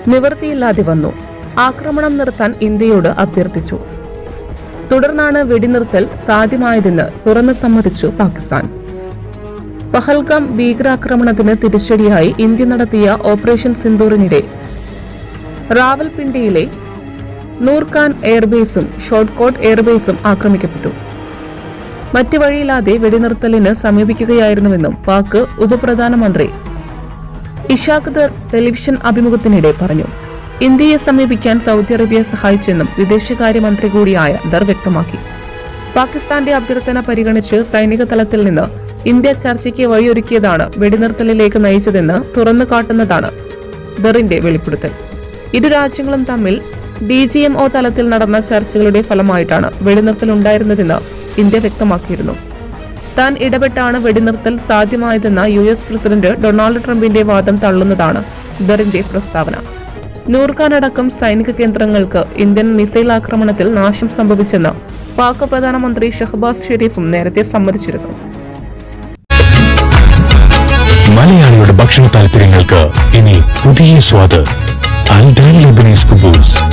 നിവൃത്തിയില്ലാതെ വന്നു. ആക്രമണം നിർത്താൻ ഇന്ത്യയോട് അഭ്യർത്ഥിച്ചു. തുടർന്നാണ് വെടിനിർത്തൽ സാധ്യമായതെന്ന് തുറന്നു സമ്മതിച്ചു പാകിസ്ഥാൻ. പഹൽഗാം ഭീകരാക്രമണത്തിന് തിരിച്ചടിയായി ഇന്ത്യ നടത്തിയ ഓപ്പറേഷൻ സിന്ദൂറിനിടെ റാവൽപിണ്ടിയിലെ നൂർഖാൻ എയർബേസും ഷോർട്ട്കോട്ട് എയർബേസും ആക്രമിക്കപ്പെട്ടു. മറ്റു വഴിയില്ലാതെ വെടിനിർത്തലിന് സമീപിക്കുകയായിരുന്നുവെന്നും പാക് ഉപപ്രധാനമന്ത്രി ഇഷാഖ് ദർ ടെലിവിഷൻ അഭിമുഖത്തിനിടെ പറഞ്ഞു. ഇന്ത്യയെ സമീപിക്കാൻ സൗദി അറേബ്യ സഹായിച്ചെന്നും വിദേശകാര്യമന്ത്രി കൂടിയായ ദർ വ്യക്തമാക്കി. പാകിസ്ഥാന്റെ അഭ്യർത്ഥന പരിഗണിച്ച് സൈനിക തലത്തിൽ നിന്ന് ഇന്ത്യ ചർച്ചയ്ക്ക് വഴിയൊരുക്കിയതാണ് വെടിനിർത്തലിലേക്ക് നയിച്ചതെന്ന് തുറന്നു കാട്ടുന്നതാണ് ദറിന്റെ വെളിപ്പെടുത്തൽ. ഇരു രാജ്യങ്ങളും തമ്മിൽ DGMO തലത്തിൽ നടന്ന ചർച്ചകളുടെ ഫലമായിട്ടാണ് വെടിനിർത്തൽ ഉണ്ടായിരുന്നതെന്ന് ഇന്ത്യ വ്യക്തമാക്കിയിരുന്നു. താൻ ഇടപെട്ടാണ് വെടിനിർത്തൽ സാധ്യമായതെന്ന US പ്രസിഡന്റ് ഡൊണാൾഡ് ട്രംപിന്റെ വാദം തള്ളുന്നതാണ് ദറിന്റെ പ്രസ്താവന. നൂർഖാൻ അടക്കം സൈനിക കേന്ദ്രങ്ങൾക്ക് ഇന്ത്യൻ മിസൈൽ ആക്രമണത്തിൽ നാശം സംഭവിച്ചെന്ന് പാക് പ്രധാനമന്ത്രി ഷഹബാസ് ഷെരീഫും നേരത്തെ സമ്മതിച്ചിരുന്നു. മലയാളിയുടെ ഭക്ഷണ താല്പര്യങ്ങൾക്ക് ഇനി പുതിയ സ്വാദ്. അൽ ദാൻ ലെബനീസ് കുബൂസ്.